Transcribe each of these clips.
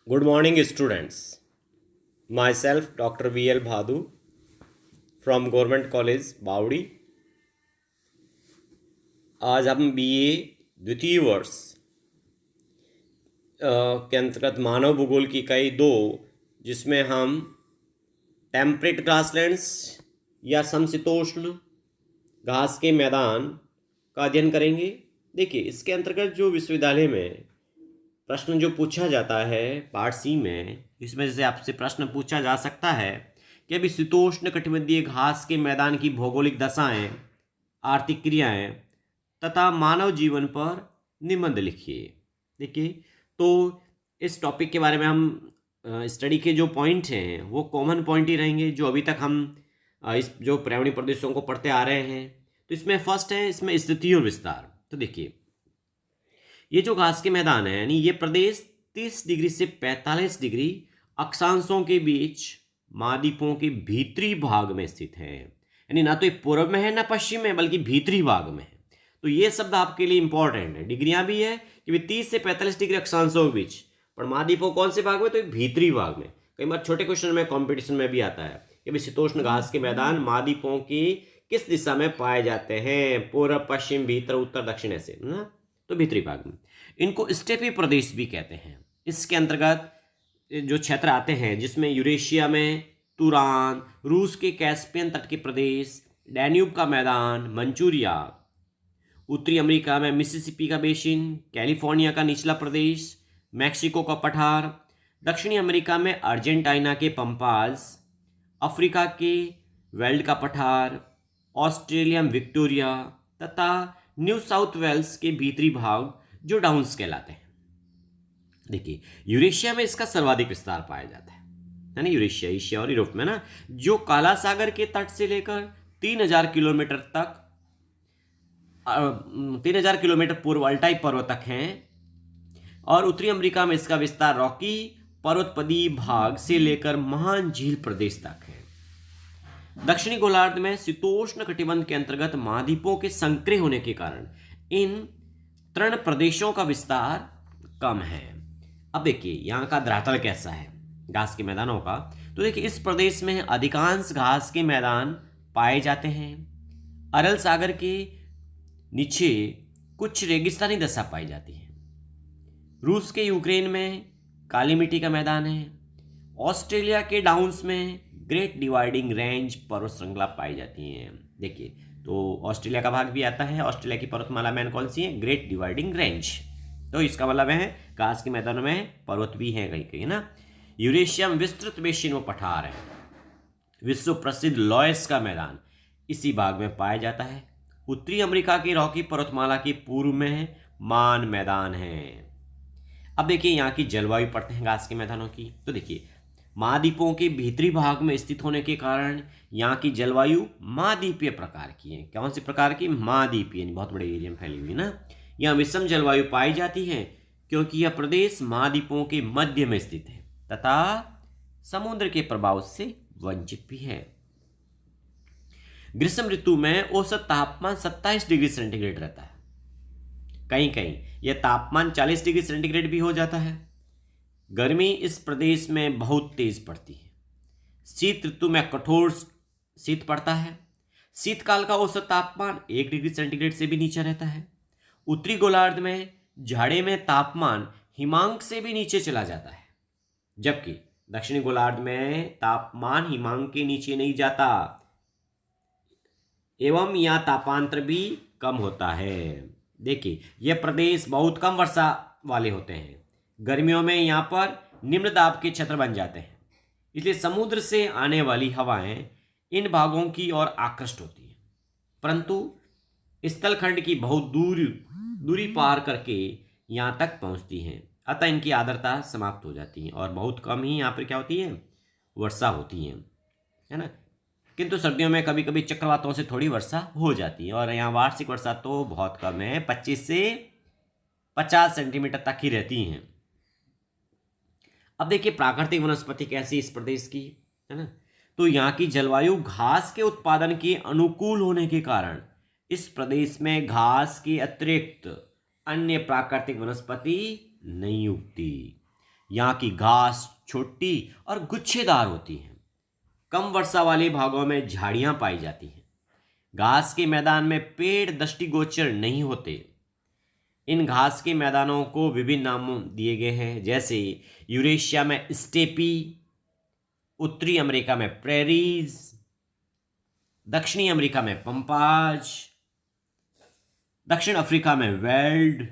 Good morning, students. Myself, Dr. V.L. Bhadu from Government College, बावड़ी। आज हम BA द्वितीय वर्ष के अंतर्गत मानव भूगोल की इकाई 2, जिसमें हम टेम्परेट ग्रासलैंड्स या समशीतोष्ण घास के मैदान का अध्ययन करेंगे। देखिए, इसके अंतर्गत जो विश्वविद्यालय में प्रश्न जो पूछा जाता है पार्ट सी में, इसमें से आपसे प्रश्न पूछा जा सकता है कि अभी शीतोष्ण कटिबंधीय घास के मैदान की भौगोलिक दशाएं, आर्थिक क्रियाएं तथा मानव जीवन पर निबंध लिखिए। देखिए, तो इस टॉपिक के बारे में हम स्टडी के जो पॉइंट हैं वो कॉमन पॉइंट ही रहेंगे जो अभी तक हम इस जो पर्यावरणीय प्रदेशों को पढ़ते आ रहे हैं। तो इसमें फर्स्ट है इसमें स्थिति और विस्तार। तो देखिए, ये जो घास के मैदान है यानी ये प्रदेश 30 डिग्री से 45 डिग्री अक्षांशों के बीच महाद्वीपों के भीतरी भाग में स्थित है। यानी ना तो ये पूर्व में है ना पश्चिम में, बल्कि भीतरी भाग में है। तो ये शब्द आपके लिए इंपॉर्टेंट है। डिग्रियां भी है कि 30 से 45 डिग्री अक्षांशों के बीच, पर महाद्वीपों कौन से भाग में? तो भीतरी भाग में। कई बार छोटे क्वेश्चन में कॉम्पिटिशन में भी आता है कि शीतोष्ण घास के मैदान महाद्वीपों की किस दिशा में पाए जाते हैं? पूर्व, पश्चिम, भीतर, उत्तर, दक्षिण, ऐसे ना। तो भीतरी भाग में इनको स्टेपी प्रदेश भी कहते हैं। इसके अंतर्गत जो क्षेत्र आते हैं जिसमें यूरेशिया में तुरान, रूस के कैस्पियन तट के प्रदेश, डैन्यूब का मैदान, मंचूरिया, उत्तरी अमेरिका में मिसिसिपी का बेसिन, कैलिफोर्निया का निचला प्रदेश, मैक्सिको का पठार, दक्षिणी अमेरिका में अर्जेंटीना के पंपाज, अफ्रीका के वेल्ड का पठार, ऑस्ट्रेलिया में विक्टोरिया तथा न्यू साउथ वेल्स के भीतरी भाग जो डाउन्स कहलाते हैं। देखिए, यूरेशिया में इसका सर्वाधिक विस्तार पाया जाता है ना। यूरेशिया, एशिया और यूरोप में ना, जो काला सागर के तट से लेकर 3000 किलोमीटर तक 3000 किलोमीटर पूर्व अल्टाई पर्वत तक हैं। और उत्तरी अमेरिका में इसका विस्तार रॉकी पर्वतपदी भाग से लेकर महान झील प्रदेश तक है। दक्षिणी गोलार्ध में शीतोष्ण कटिबंध के अंतर्गत महाद्वीपों के संकरे होने के कारण इन तृण प्रदेशों का विस्तार कम है। अब देखिए, यहाँ का धरातल कैसा है घास के मैदानों का। तो देखिए, इस प्रदेश में अधिकांश घास के मैदान पाए जाते हैं। अरल सागर के नीचे कुछ रेगिस्तानी दशा पाई जाती है। रूस के यूक्रेन में काली मिट्टी का मैदान है। ऑस्ट्रेलिया के डाउन्स में ग्रेट डिवाइडिंग रेंज पर्वत श्रृंखला पाई जाती है। देखिए, तो ऑस्ट्रेलिया का भाग भी आता है। ऑस्ट्रेलिया की पर्वतमाला में कौन सी है? Great dividing range. तो इसका मतलब है घास के मैदानों में पर्वत भी है कहीं कहीं ना। यूरेशिया में विस्तृत बेसिन व पठार है। विश्व प्रसिद्ध लॉयस का मैदान इसी भाग में पाया जाता है। उत्तरी अमेरिका की रॉकी पर्वतमाला के पूर्व में मान मैदान है। अब देखिए, यहाँ की जलवायु पढ़ते हैं घास के मैदानों की। तो देखिए, महाद्वीपों के भीतरी भाग में स्थित होने के कारण यहाँ की जलवायु महाद्वीपीय प्रकार की है। कौन सी प्रकार की? महाद्वीपीय, बहुत बड़े एरिया में फैली हुई ना। यहाँ विषम जलवायु पाई जाती है क्योंकि यह प्रदेश महाद्वीपों के मध्य में स्थित है तथा समुद्र के प्रभाव से वंचित भी है। ग्रीष्म ऋतु में औसत तापमान 27 डिग्री सेंटीग्रेड रहता है। कहीं कहीं यह तापमान 40 डिग्री सेंटीग्रेड भी हो जाता है। गर्मी इस प्रदेश में बहुत तेज पड़ती है। शीत ऋतु में कठोर शीत पड़ता है। शीतकाल का औसत तापमान 1 डिग्री सेंटीग्रेड से भी नीचे रहता है। उत्तरी गोलार्ध में जाड़े में तापमान हिमांक से भी नीचे चला जाता है, जबकि दक्षिणी गोलार्ध में तापमान हिमांक के नीचे नहीं जाता एवं यह तापांतर भी कम होता है। देखिए, यह प्रदेश बहुत कम वर्षा वाले होते हैं। गर्मियों में यहाँ पर निम्न दाब के क्षेत्र बन जाते हैं, इसलिए समुद्र से आने वाली हवाएं इन भागों की ओर आकृष्ट होती हैं, परंतु स्थलखंड की बहुत दूरी पार करके यहाँ तक पहुँचती हैं। अतः इनकी आर्द्रता समाप्त हो जाती है और बहुत कम ही यहाँ पर क्या होती है? वर्षा होती है ना। किंतु सर्दियों में कभी कभी चक्रवातों से थोड़ी वर्षा हो जाती है और यहाँ वार्षिक वर्षा तो बहुत कम है, 25 से 50 सेंटीमीटर तक ही रहती हैं। अब देखिए, प्राकृतिक वनस्पति कैसी इस प्रदेश की, है ना। तो यहाँ की जलवायु घास के उत्पादन के अनुकूल होने के कारण इस प्रदेश में घास के अतिरिक्त अन्य प्राकृतिक वनस्पति नहीं उगती। यहाँ की घास छोटी और गुच्छेदार होती है। कम वर्षा वाले भागों में झाड़ियां पाई जाती हैं। घास के मैदान में पेड़ दृष्टिगोचर नहीं होते। इन घास के मैदानों को विभिन्न नामों दिए गए हैं, जैसे यूरेशिया में स्टेपी, उत्तरी अमेरिका में प्रेरीज, दक्षिणी अमेरिका में पंपाज, दक्षिण अफ्रीका में वेल्ड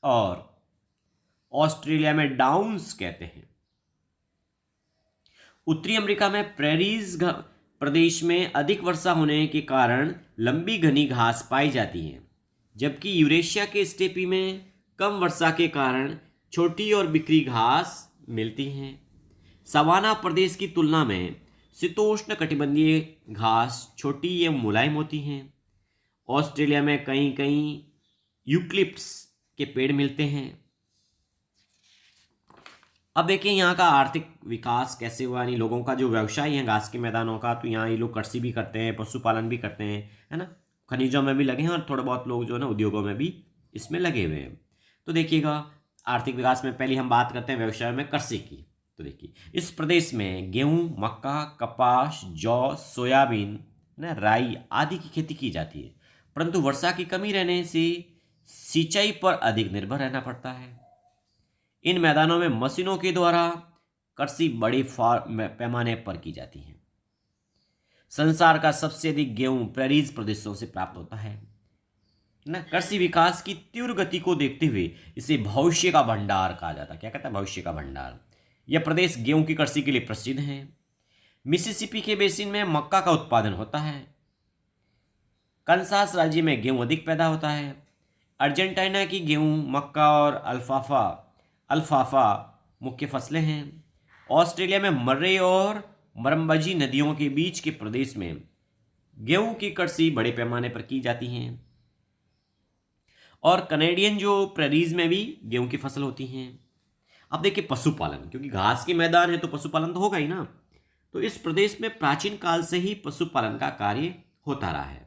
और ऑस्ट्रेलिया में डाउन्स कहते हैं। उत्तरी अमेरिका में प्रेरीज प्रदेश में अधिक वर्षा होने के कारण लंबी घनी घास पाई जाती है, जबकि यूरेशिया के स्टेपी में कम वर्षा के कारण छोटी और बिखरी घास मिलती हैं। सवाना प्रदेश की तुलना में शीतोष्ण कटिबंधीय घास छोटी एवं मुलायम होती हैं। ऑस्ट्रेलिया में कहीं कहीं यूकलिप्टस के पेड़ मिलते हैं। अब देखिए यहाँ का आर्थिक विकास कैसे हुआ, यानी लोगों का जो व्यवसाय है घास के मैदानों का, तो यहाँ ये लोग कृषि भी करते हैं, पशुपालन भी करते हैं, है ना, खनिजों में भी लगे हैं और थोड़े बहुत लोग जो है ना उद्योगों में भी इसमें लगे हुए हैं। तो देखिएगा आर्थिक विकास में पहले हम बात करते हैं व्यवसाय में कृषि की। तो देखिए इस प्रदेश में गेहूँ, मक्का, कपास, जौ, सोयाबीन, ना, राई आदि की खेती की जाती है, परंतु वर्षा की कमी रहने से सिंचाई पर अधिक निर्भर रहना पड़ता है। इन मैदानों में मशीनों के द्वारा कृषि बड़े पैमाने पर की जाती है। संसार का सबसे अधिक गेहूं प्रेरीज प्रदेशों से प्राप्त होता है ना। कृषि विकास की तीव्र गति को देखते हुए इसे भविष्य का भंडार कहा जाता है। क्या कहता है? भविष्य का भंडार। यह प्रदेश गेहूं की कृषि के लिए प्रसिद्ध है। मिसिसिपी के बेसिन में मक्का का उत्पादन होता है। कंसास राज्य में गेहूं अधिक पैदा होता है। अर्जेंटीना की गेहूं, मक्का और अल्फाफा मुख्य फसलें हैं। ऑस्ट्रेलिया में मर्रे और मरम्बजी नदियों के बीच के प्रदेश में गेहूं की कृषि बड़े पैमाने पर की जाती है। और कनेडियन जो प्रेरीज में भी गेहूं की फसल होती हैं। अब देखिए पशुपालन, क्योंकि घास के मैदान है तो पशुपालन तो होगा ही ना। तो इस प्रदेश में प्राचीन काल से ही पशुपालन का कार्य होता रहा है।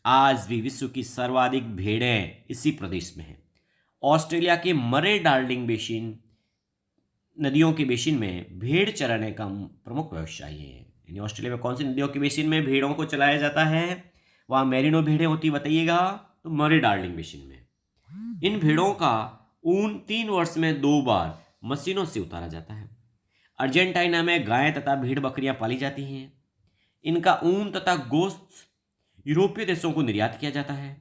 आज भी विश्व की सर्वाधिक भेड़ें इसी प्रदेश में हैं। ऑस्ट्रेलिया के मरे डार्लिंग बेसिन नदियों के बेसिन में भेड़ चराने का प्रमुख व्यवसाय है। यानी ऑस्ट्रेलिया में कौन सी नदियों के बेसिन में भेड़ों को चलाया जाता है? वहाँ मेरिनो भेड़ें होती बताइएगा, तो मरे डार्लिंग बेसिन में। इन भेड़ों का ऊन 3 वर्ष में 2 बार मशीनों से उतारा जाता है। अर्जेंटीना में गायें तथा भेड़ बकरियां पाली जाती हैं। इनका ऊन तथा गोश्त यूरोपीय देशों को निर्यात किया जाता है।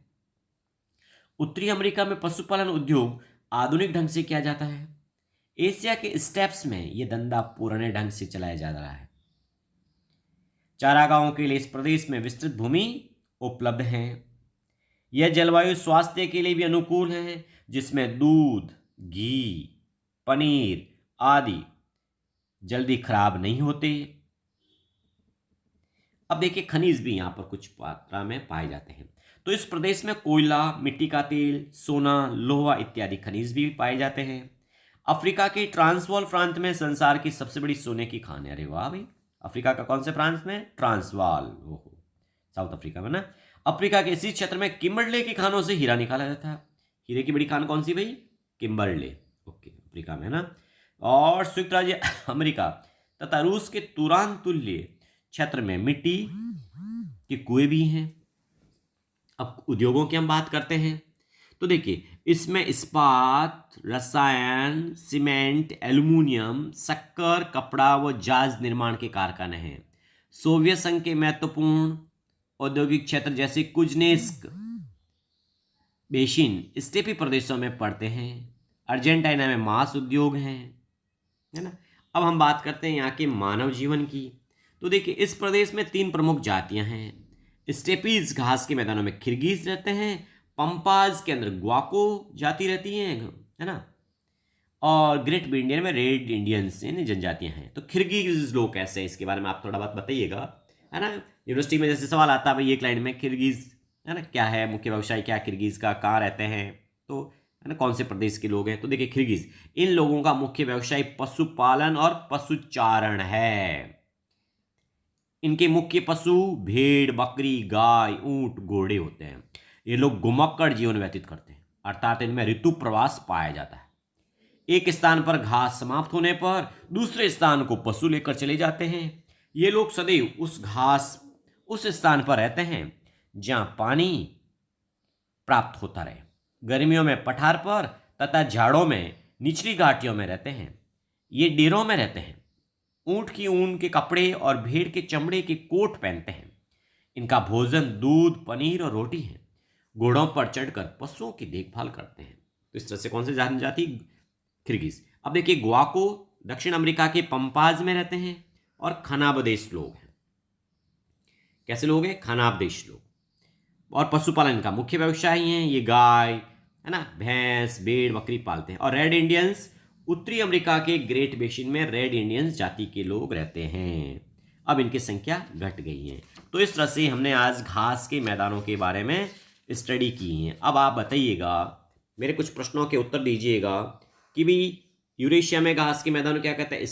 उत्तरी अमेरिका में पशुपालन उद्योग आधुनिक ढंग से किया जाता है। एशिया के स्टेप्स में यह धंधा पुराने ढंग से चलाया जा रहा है। चारागाहों के लिए इस प्रदेश में विस्तृत भूमि उपलब्ध है। यह जलवायु स्वास्थ्य के लिए भी अनुकूल है, जिसमें दूध, घी, पनीर आदि जल्दी खराब नहीं होते। अब देखिए खनिज भी यहाँ पर कुछ मात्रा में पाए जाते हैं। तो इस प्रदेश में कोयला, मिट्टी का तेल, सोना, लोहा इत्यादि खनिज भी पाए जाते हैं। अफ्रीका के ट्रांसवाल प्रांत में संसार की सबसे बड़ी सोने की खान है। अरे वाह भाई, अफ्रीका का कौन से प्रांत में? ट्रांसवाल, ओहो, साउथ अफ्रीका में ना। अफ्रीका के इसी क्षेत्र में किम्बरले की खानों से हीरा निकाला जाता है। हीरे की बड़ी खान कौन सी भाई? किम्बरले, ओके, अफ्रीका में ना। और संयुक्त राज्य अमेरिका तथा रूस के तुरान तुल्य क्षेत्र में मिट्टी के कुएं भी हैं। अब उद्योगों की हम बात करते हैं तो देखिए इसमें इस्पात, रसायन, सीमेंट, एल्युमिनियम, शक्कर, कपड़ा व जहाज निर्माण के कारखाने हैं। सोवियत संघ के महत्वपूर्ण औद्योगिक क्षेत्र जैसे कुज्नेस्क बेसिन स्टेपी प्रदेशों में पड़ते हैं। अर्जेंटीना में मांस उद्योग हैं, है ना। अब हम बात करते हैं यहाँ के मानव जीवन की। तो देखिए इस प्रदेश में 3 प्रमुख जातियां हैं। स्टेपीज घास के मैदानों में किर्गिज रहते हैं। पंपाज के अंदर ग्वाको जाति रहती है ना। और ग्रेट इंडियन में रेड इंडियंस जनजातियां हैं। तो किर्गिज लोग कैसे हैं इसके बारे में आप थोड़ा बहुत बताइएगा, है ना। यूनिवर्सिटी में जैसे सवाल आता है भाई एक लाइन में, किर्गिज है ना, क्या है मुख्य व्यवसाय, क्या किर्गिज का, कहाँ रहते हैं, तो है ना, कौन से प्रदेश के लोग हैं। तो देखिए किर्गिज, इन लोगों का मुख्य व्यवसाय पशुपालन और पशुचारण है। इनके मुख्य पशु भेड़, बकरी, गाय, ऊंट, घोड़े होते हैं। ये लोग घुमक्कड़ जीवन व्यतीत करते हैं, अर्थात इनमें ऋतु प्रवास पाया जाता है। एक स्थान पर घास समाप्त होने पर दूसरे स्थान को पशु लेकर चले जाते हैं। ये लोग सदैव उस स्थान पर रहते हैं जहां पानी प्राप्त होता रहे। गर्मियों में पठार पर तथा जाड़ों में निचली घाटियों में रहते हैं। ये डेरों में रहते हैं। ऊंट की ऊन के कपड़े और भेड़ के चमड़े के कोट पहनते हैं। इनका भोजन दूध, पनीर और रोटी है। घोड़ों पर चढ़कर पशुओं की देखभाल करते हैं। तो इस तरह से कौन सी जनजाति? किर्गिज। अब देखिए, ग्वाको दक्षिण अमेरिका के पंपाज में रहते हैं और खानाबदेश लोग हैं। कैसे लोग हैं? खानाबदेश लोग। और पशुपालन का मुख्य व्यवसाय ही है। ये गाय है ना, भैंस, भेड़, बकरी पालते हैं। और रेड इंडियंस, उत्तरी अमेरिका के ग्रेट बेसिन में रेड इंडियंस जाति के लोग रहते हैं। अब इनकी संख्या घट गई है। तो इस तरह से हमने आज घास के मैदानों के बारे में स्टडी की है। अब आप बताइएगा, मेरे कुछ प्रश्नों के उत्तर दीजिएगा कि भी यूरेशिया में घास के मैदानों क्या कहते हैं?